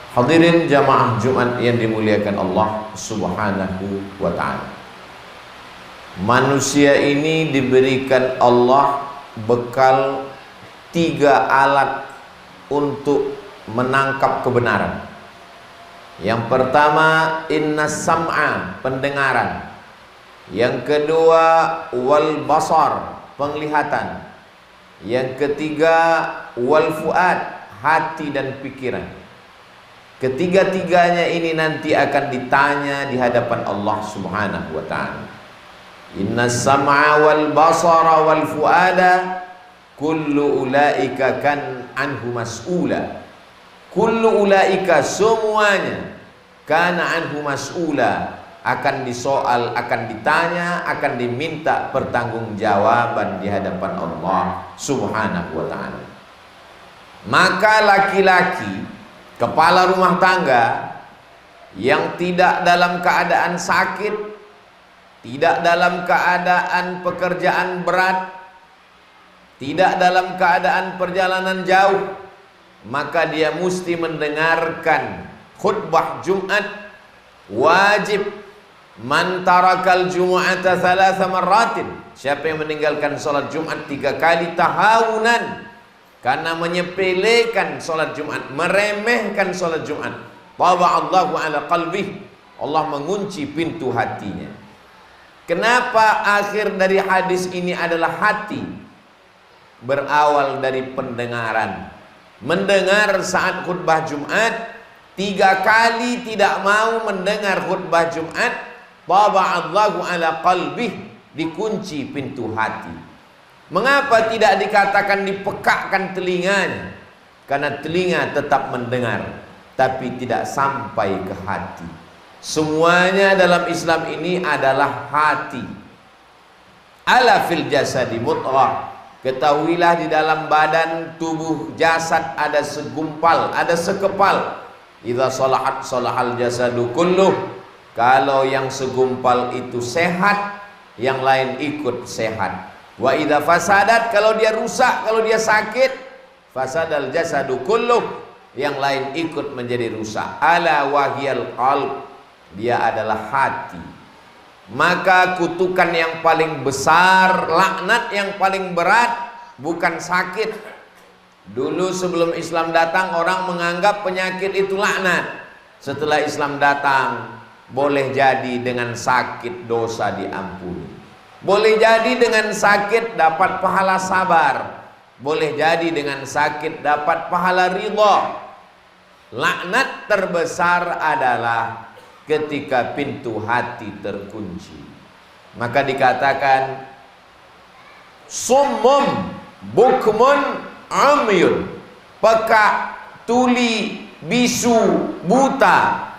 Hadirin jamaah Jumat yang dimuliakan Allah Subhanahu wa ta'ala. Manusia ini diberikan Allah bekal 3 alat untuk menangkap kebenaran. Yang pertama, innas sam'a, pendengaran. Yang kedua, wal basar, penglihatan. Yang ketiga, wal fuad, hati dan pikiran. Ketiga-tiganya ini nanti akan ditanya di hadapan Allah Subhanahu wa ta'ala. Innas sam'a wal basara wal fuada kullu ulaika kan anhu mas'ula. Kullu ulaika, semuanya, kana anhu mas'ula, akan disoal, akan ditanya, akan diminta pertanggungjawaban di hadapan Allah Subhanahu wa ta'ala. Maka laki-laki kepala rumah tangga yang tidak dalam keadaan sakit, tidak dalam keadaan pekerjaan berat, tidak dalam keadaan perjalanan jauh, maka dia mesti mendengarkan khutbah Jumat. Wajib man tarakal jumu'ata 3 marratin, siapa yang meninggalkan salat Jumat 3 kali tahawunan, karena menyepelekan salat Jumat, meremehkan salat Jumat, taba'allahu ala qalbih, Allah mengunci pintu hatinya. Kenapa akhir dari hadis ini adalah hati? Berawal dari pendengaran. Mendengar saat khutbah Jumat, 3 kali tidak mau mendengar khutbah Jumat, taba'allahu ala qalbih, dikunci pintu hati. Mengapa tidak dikatakan dipekakkan telinganya? Karena telinga tetap mendengar, tapi tidak sampai ke hati. Semuanya dalam Islam ini adalah hati. Ala fil jasadi mudghah. Ketahuilah di dalam badan tubuh jasad ada segumpal, ada sekepal. Idza salahat salahal jasadu kulluh. Kalau yang segumpal itu sehat, yang lain ikut sehat. Wa idza fasadat, kalau dia rusak, kalau dia sakit, fasadal jasadu kulluh, yang lain ikut menjadi rusak. Ala wahyal qalb, dia adalah hati. Maka kutukan yang paling besar, laknat yang paling berat bukan sakit. Dulu sebelum Islam datang, orang menganggap penyakit itu laknat. Setelah Islam datang, boleh jadi dengan sakit dosa diampuni. Boleh jadi dengan sakit dapat pahala sabar. Boleh jadi dengan sakit dapat pahala ridha. Laknat terbesar adalah ketika pintu hati terkunci. Maka dikatakan summum bukmun umyun, peka, tuli, bisu, buta.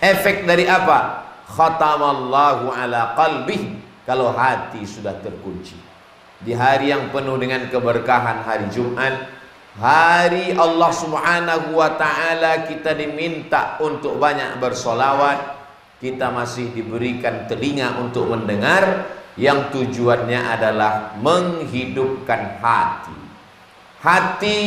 Efek dari apa? Khatamallahu ala qalbih, kalau hati sudah terkunci. Di hari yang penuh dengan keberkahan, hari Jumat, hari Allah Subhanahu wa ta'ala, kita diminta untuk banyak bersolawat. Kita masih diberikan telinga untuk mendengar, yang tujuannya adalah menghidupkan hati. Hati,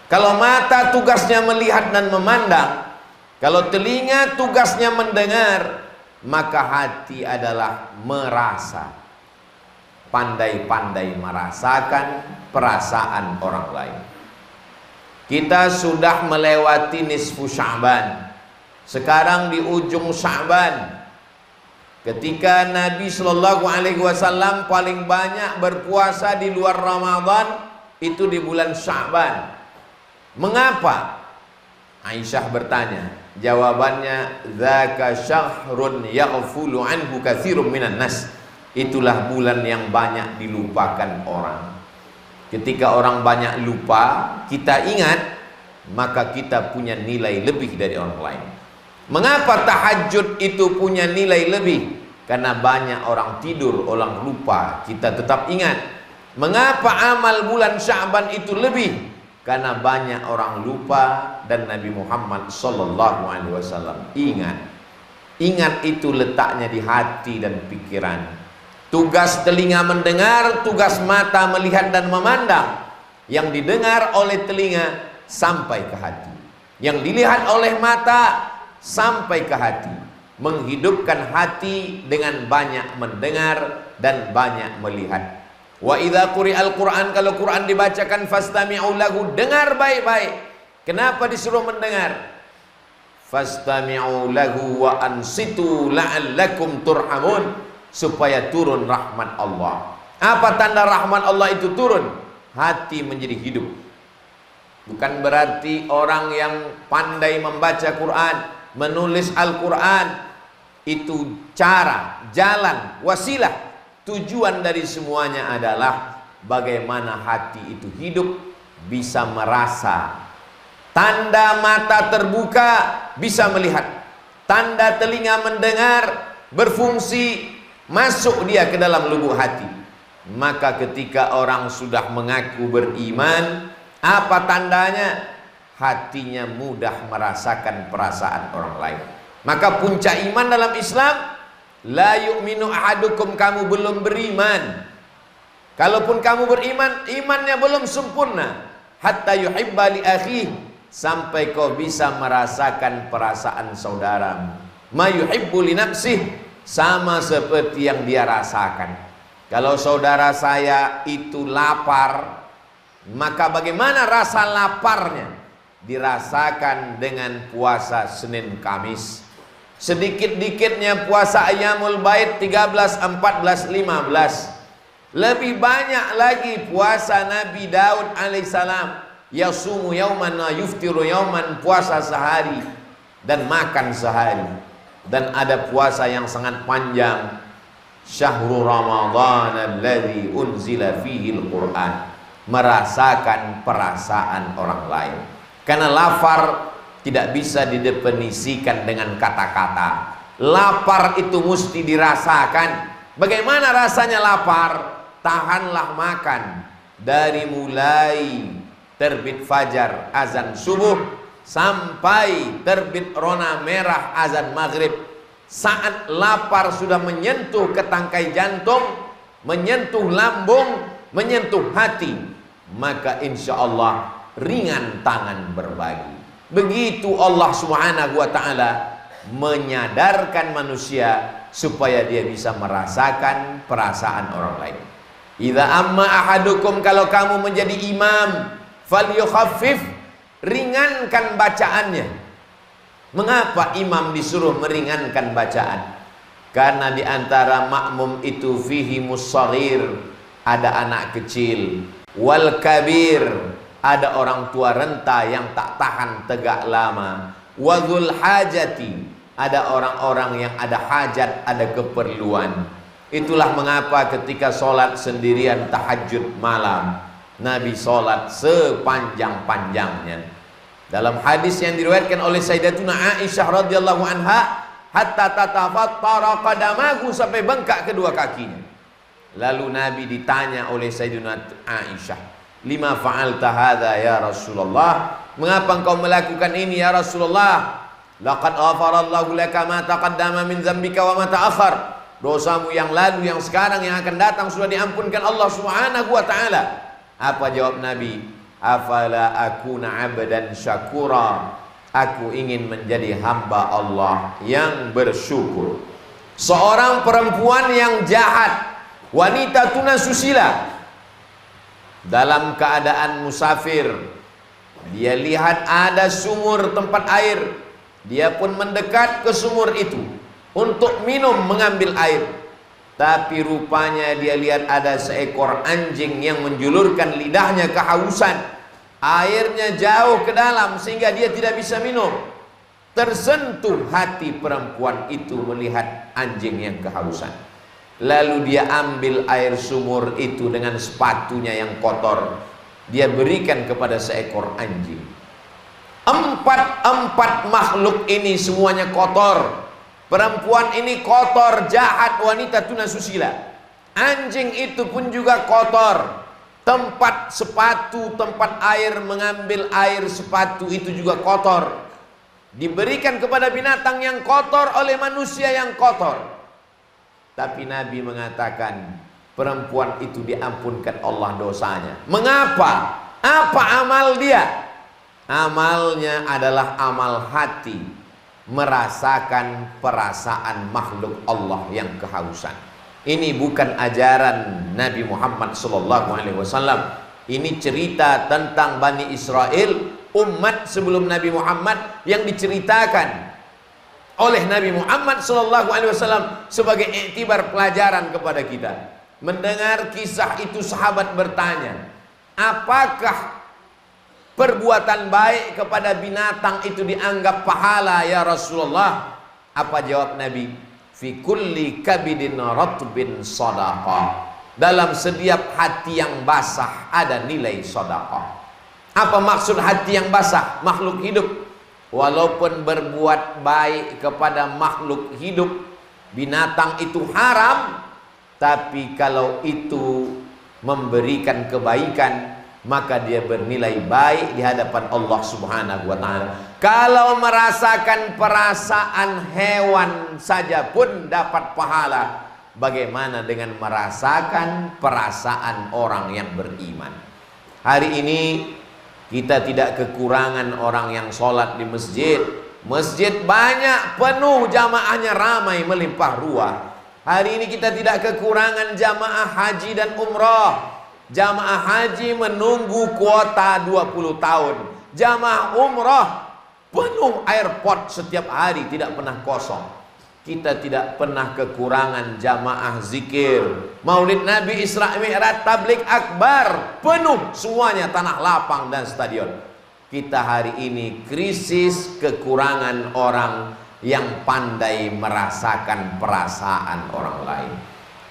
kalau mata tugasnya melihat dan memandang, kalau telinga tugasnya mendengar, maka hati adalah merasa. Pandai-pandai merasakan perasaan orang lain. Kita sudah melewati nisfu Sya'ban. Sekarang di ujung Sya'ban. Ketika Nabi Shallallahu Alaihi Wasallam paling banyak berpuasa di luar Ramadan, itu di bulan Sya'ban. Mengapa? Aisyah bertanya. Jawabannya, dzaka syahrun yaghfulu anhu katsirun minan nas. Itulah bulan yang banyak dilupakan orang. Ketika orang banyak lupa, kita ingat, maka kita punya nilai lebih dari orang lain. Mengapa tahajud itu punya nilai lebih? Karena banyak orang tidur, orang lupa, kita tetap ingat. Mengapa amal bulan Sya'ban itu lebih? Karena banyak orang lupa dan Nabi Muhammad Sallallahu Alaihi Wasallam ingat. Ingat itu letaknya di hati dan pikiran. Tugas telinga mendengar, tugas mata melihat dan memandang. Yang didengar oleh telinga sampai ke hati. yang dilihat oleh mata sampai ke hati, menghidupkan hati dengan banyak mendengar dan banyak melihat. Wa idza quri'al Qur'an, kalau Quran dibacakan, fastami'u lahu, dengar baik-baik. Kenapa disuruh mendengar? Fastami'u lahu wa ansitu la'allakum turhamun, supaya turun rahmat Allah. Apa tanda rahmat Allah itu turun? Hati menjadi hidup. Bukan berarti orang yang pandai membaca Quran, menulis Al-Quran, itu cara, jalan, wasilah. Tujuan dari semuanya adalah bagaimana hati itu hidup, bisa merasa. Tanda mata terbuka, bisa melihat. Tanda telinga mendengar, berfungsi, masuk dia ke dalam lubuk hati. Maka ketika orang sudah mengaku beriman, apa tandanya? Hatinya mudah merasakan perasaan orang lain. Maka puncak iman dalam Islam, la yu'minu ahadukum, kamu belum beriman. Kalaupun kamu beriman, imannya belum sempurna. Hatta yuhibba li akhihi, sampai kau bisa merasakan perasaan saudaramu. Ma yuhibbu li nafsihi, sama seperti yang dia rasakan. Kalau saudara saya itu lapar, maka bagaimana rasa laparnya? Dirasakan dengan puasa Senin Kamis. Sedikit-dikitnya puasa Ayyamul Bait 13, 14, 15. Lebih banyak lagi puasa Nabi Daud alaihissalam, yasumu yauman wa yuftiru yauman, puasa sehari dan makan sehari. Dan ada puasa yang sangat panjang, Syahrul Ramadan alladzi unzila fihi al-Qur'an, merasakan perasaan orang lain. Karena lapar tidak bisa didefinisikan dengan kata-kata. Lapar itu mesti dirasakan. Bagaimana rasanya lapar? Tahanlah makan dari mulai terbit fajar azan subuh sampai terbit rona merah azan maghrib. Saat lapar sudah menyentuh ke tangkai jantung, menyentuh lambung, menyentuh hati, maka insya Allah ringan tangan berbagi. Begitu Allah Subhanahu wa ta'ala menyadarkan manusia supaya dia bisa merasakan perasaan orang lain. Idza amma ahadukum, kalau kamu menjadi imam, falyukhaffif, ringankan bacaannya. Mengapa imam disuruh meringankan bacaan? Karena di antara makmum itu fihi mussaghir, ada anak kecil, wal kabir, ada orang tua renta yang tak tahan tegak lama, wadzul hajati, ada orang-orang yang ada hajat, ada keperluan. Itulah mengapa ketika sholat sendirian tahajud malam, Nabi sholat sepanjang-panjangnya. Dalam hadis yang diriwayatkan oleh Sayyidatuna Aisyah radhiyallahu anha, hatta tatafattara qadamahu, sampai bengkak kedua kakinya. Lalu Nabi ditanya oleh Sayyidatuna Aisyah, lima fa'alta hadza ya Rasulullah, mengapa engkau melakukan ini ya Rasulullah? Laqad ghafarallahu laka ma taqaddama min dzambika wa ma ta'akhkhar, dosamu yang lalu, yang sekarang, yang akan datang sudah diampunkan Allah Subhanahu wa ta'ala. Apa jawab Nabi? Afala akuna abdan syakura, aku ingin menjadi hamba Allah yang bersyukur. Seorang perempuan yang jahat, wanita tunasusila, dalam keadaan musafir, dia lihat ada sumur tempat air, dia pun mendekat ke sumur itu untuk minum, mengambil air. Tapi rupanya dia lihat ada seekor anjing yang menjulurkan lidahnya kehausan. Airnya jauh ke dalam sehingga dia tidak bisa minum. Tersentuh hati perempuan itu melihat anjing yang kehausan. Lalu dia ambil air sumur itu dengan sepatunya yang kotor, dia berikan kepada seekor anjing. Empat makhluk ini semuanya kotor. Perempuan ini kotor, jahat, wanita tunasusila. Anjing itu pun juga kotor. Tempat sepatu, tempat air, mengambil air sepatu itu juga kotor. Diberikan kepada binatang yang kotor oleh manusia yang kotor. Tapi Nabi mengatakan perempuan itu diampunkan Allah dosanya. Mengapa? Apa amal dia? Amalnya adalah amal hati, merasakan perasaan makhluk Allah yang kehausan. Ini bukan ajaran Nabi Muhammad SAW. Ini cerita tentang Bani Israel, umat sebelum Nabi Muhammad, yang diceritakan oleh Nabi Muhammad SAW sebagai iktibar pelajaran kepada kita. Mendengar kisah itu, sahabat bertanya, apakah perbuatan baik kepada binatang itu dianggap pahala ya Rasulullah? Apa jawab Nabi? Fi kulli kabidin ratbin sadaqah. Dalam setiap hati yang basah ada nilai sedekah. Apa maksud hati yang basah? Makhluk hidup. Walaupun berbuat baik kepada makhluk hidup, binatang itu haram, tapi kalau itu memberikan kebaikan, maka dia bernilai baik di hadapan Allah Subhanahu wa ta'ala. Kalau merasakan perasaan hewan saja pun dapat pahala, bagaimana dengan merasakan perasaan orang yang beriman? Hari ini kita tidak kekurangan orang yang sholat di masjid. Masjid banyak, penuh, jamaahnya ramai, melimpah ruah. Hari ini kita tidak kekurangan jamaah haji dan umrah. Jamaah haji menunggu kuota 20 tahun. Jamaah umrah penuh airport setiap hari, tidak pernah kosong. Kita tidak pernah kekurangan jamaah zikir, Maulid Nabi, Isra Mi'raj, tablik akbar, penuh semuanya, tanah lapang dan stadion. Kita hari ini krisis kekurangan orang yang pandai merasakan perasaan orang lain.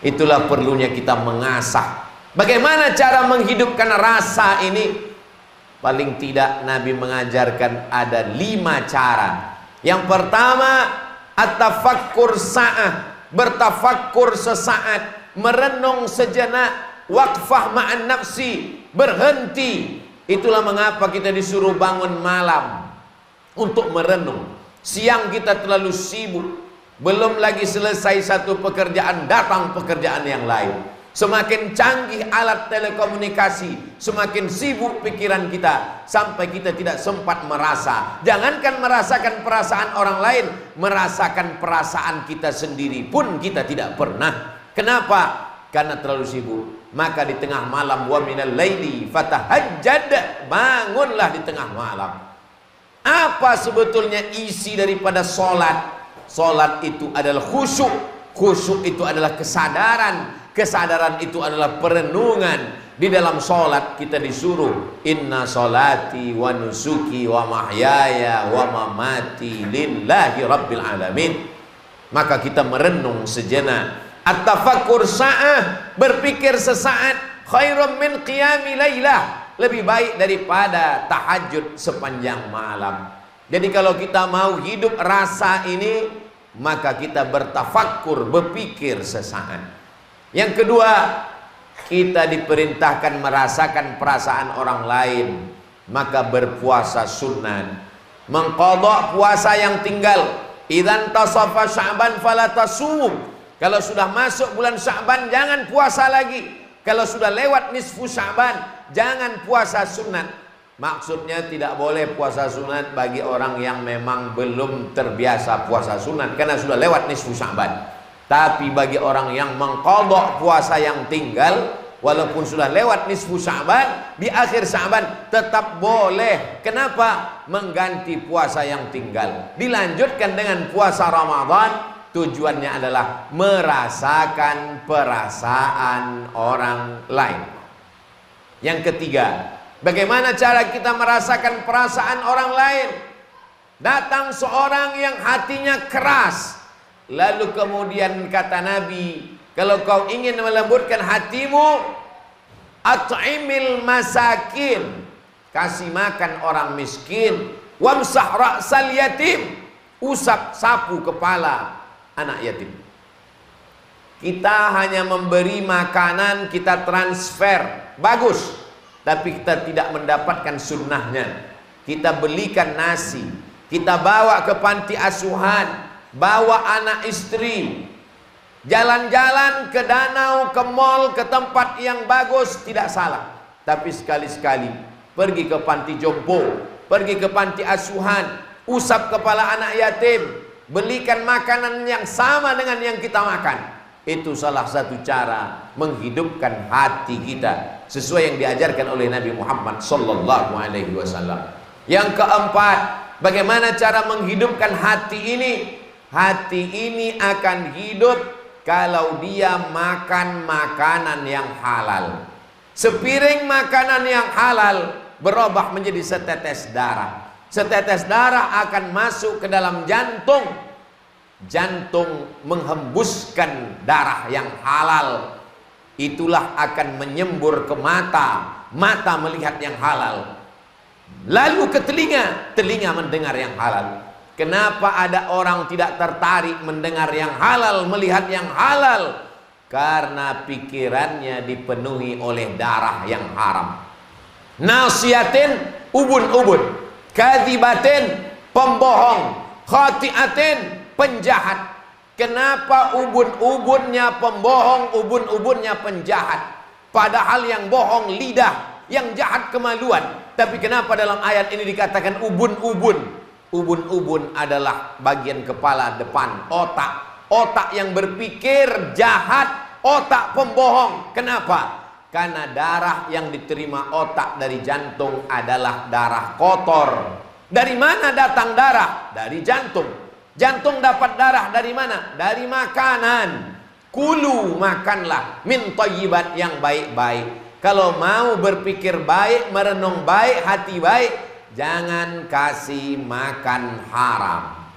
Itulah perlunya kita mengasah. Bagaimana cara menghidupkan rasa ini? Paling tidak Nabi mengajarkan ada 5 cara. Yang pertama, at-tafakkur sa'ah, bertafakkur sesaat, merenung sejenak, waqfah ma'an nafsi, berhenti. Itulah mengapa kita disuruh bangun malam untuk merenung. Siang kita terlalu sibuk, belum lagi selesai satu pekerjaan, datang pekerjaan yang lain. Semakin canggih alat telekomunikasi, semakin sibuk pikiran kita, sampai kita tidak sempat merasa. Jangankan merasakan perasaan orang lain, merasakan perasaan kita sendiri pun kita tidak pernah. Kenapa? Karena terlalu sibuk. Maka di tengah malam, wa minal laili fatahajjad, bangunlah di tengah malam. Apa sebetulnya isi daripada solat? Solat itu adalah khusyuk. Khusyuk itu adalah kesadaran. Kesadaran itu adalah perenungan. Di dalam solat kita disuruh, inna solati wa nusuki wa mahyaya wa mamati lillahi rabbil alamin. Maka kita merenung sejenak. At-tafakkur sa'ah, berpikir sesaat, khairum min qiyami laylah, lebih baik daripada tahajud sepanjang malam. Jadi kalau kita mau hidup rasa ini, maka kita bertafakkur, berpikir sesaat. Yang kedua, kita diperintahkan merasakan perasaan orang lain, maka berpuasa sunat, mengqadha puasa yang tinggal. Idzan tasafa Sya'ban fala tasum. Kalau sudah masuk bulan Sya'ban jangan puasa lagi. Kalau sudah lewat nisfu Sya'ban jangan puasa sunat. Maksudnya tidak boleh puasa sunat bagi orang yang memang belum terbiasa puasa sunat karena sudah lewat nisfu Sya'ban. Tapi bagi orang yang mengqadha puasa yang tinggal, walaupun sudah lewat nisfu Sya'ban, di akhir Sya'ban tetap boleh. Kenapa? Mengganti puasa yang tinggal. Dilanjutkan dengan puasa Ramadan. Tujuannya adalah merasakan perasaan orang lain. Yang ketiga, bagaimana cara kita merasakan perasaan orang lain? Datang seorang yang hatinya keras, lalu kemudian kata Nabi, kalau kau ingin melembutkan hatimu, at'imil masakin, kasih makan orang miskin, wamsah ra'sal yatim, usap sapu kepala anak yatim. Kita hanya memberi makanan, kita transfer, bagus, tapi kita tidak mendapatkan sunnahnya. Kita belikan nasi, kita bawa ke panti asuhan, bawa anak istri, jalan-jalan ke danau, ke mall, ke tempat yang bagus, tidak salah. Tapi sekali-sekali pergi ke panti jompo, pergi ke panti asuhan, usap kepala anak yatim, belikan makanan yang sama dengan yang kita makan. Itu salah satu cara menghidupkan hati kita sesuai yang diajarkan oleh Nabi Muhammad sallallahu alaihi wasallam. Yang keempat, bagaimana cara menghidupkan hati ini? Hati ini akan hidup kalau dia makan makanan yang halal. Sepiring makanan yang halal berubah menjadi setetes darah. Setetes darah akan masuk ke dalam jantung. Jantung menghembuskan darah yang halal. Itulah akan menyembur ke mata. Mata melihat yang halal. Lalu ke telinga. Telinga mendengar yang halal. Kenapa ada orang tidak tertarik mendengar yang halal, melihat yang halal? Karena pikirannya dipenuhi oleh darah yang haram. Nasiatin, ubun-ubun. Kadzibatin, pembohong. Khatiatin, penjahat. Kenapa ubun-ubunnya pembohong, ubun-ubunnya penjahat? Padahal yang bohong lidah, yang jahat kemaluan. Tapi kenapa dalam ayat ini dikatakan ubun-ubun? Ubun-ubun adalah bagian kepala depan, otak. Otak yang berpikir jahat, otak pembohong. Kenapa? Karena darah yang diterima otak dari jantung adalah darah kotor. Dari mana datang darah? Dari jantung. Jantung dapat darah dari mana? Dari makanan. Kulu, makanlah min thayyibat, yang baik-baik. Kalau mau berpikir baik, merenung baik, hati baik, jangan kasih makan haram.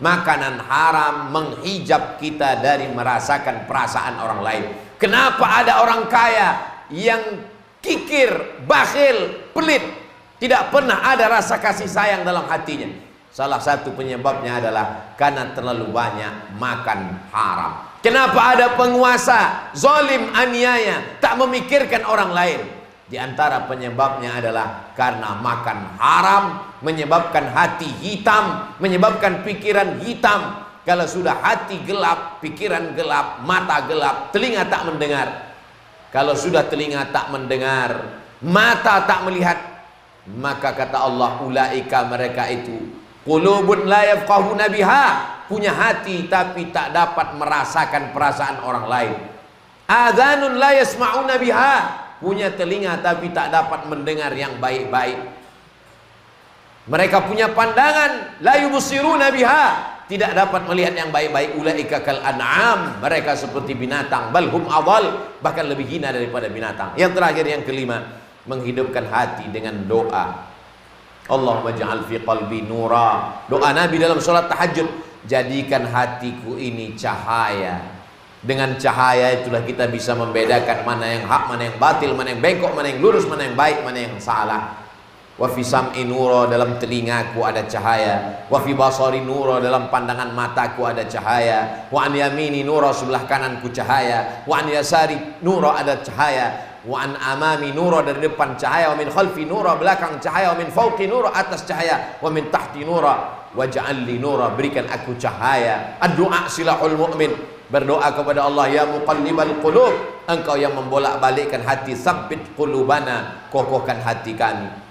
Makanan haram menghijab kita dari merasakan perasaan orang lain. Kenapa ada orang kaya yang kikir, bakhil, pelit, tidak pernah ada rasa kasih sayang dalam hatinya? Salah satu penyebabnya adalah karena terlalu banyak makan haram. Kenapa ada penguasa zalim, aniaya, tak memikirkan orang lain? Di antara penyebabnya adalah karena makan haram, menyebabkan hati hitam, menyebabkan pikiran hitam. Kalau sudah hati gelap, pikiran gelap, mata gelap, telinga tak mendengar. Kalau sudah telinga tak mendengar, mata tak melihat, maka kata Allah, ulaika, mereka itu, qulubun la yafqahuna biha, punya hati tapi tak dapat merasakan perasaan orang lain. Adhanun la yasma'una biha, punya telinga tapi tak dapat mendengar yang baik-baik. Mereka punya pandangan, la yubsiruna biha, tidak dapat melihat yang baik-baik. Ulaika kal an'am, mereka seperti binatang, bal hum adall, bahkan lebih hina daripada binatang. Yang terakhir, yang kelima, menghidupkan hati dengan doa. Allahumma ja'al fi qalbi nura. Doa Nabi dalam sholat tahajud, jadikan hatiku ini cahaya. Dengan cahaya itulah kita bisa membedakan mana yang hak, mana yang batil, mana yang bengkok, mana yang lurus, mana yang baik, mana yang salah. Wa fi sam'i nura, dalam telingaku ada cahaya. Wa fi basari nura, dalam pandangan mataku ada cahaya. Wa an yamini nura, sebelah kananku cahaya. Wa an yasari nura, ada cahaya. Wa an amami nura, dari depan cahaya. Wa min khalfi nura, belakang cahaya. Wa min fawqi nura, atas cahaya. Wa min tahti nura, waj'al li nura, berikan aku cahaya. Ad-du'a silahul mu'min. Berdoa kepada Allah, ya muqallibal qulub, engkau yang membolak-balikkan hati, tsabbit qulubana, kokohkan hati kami.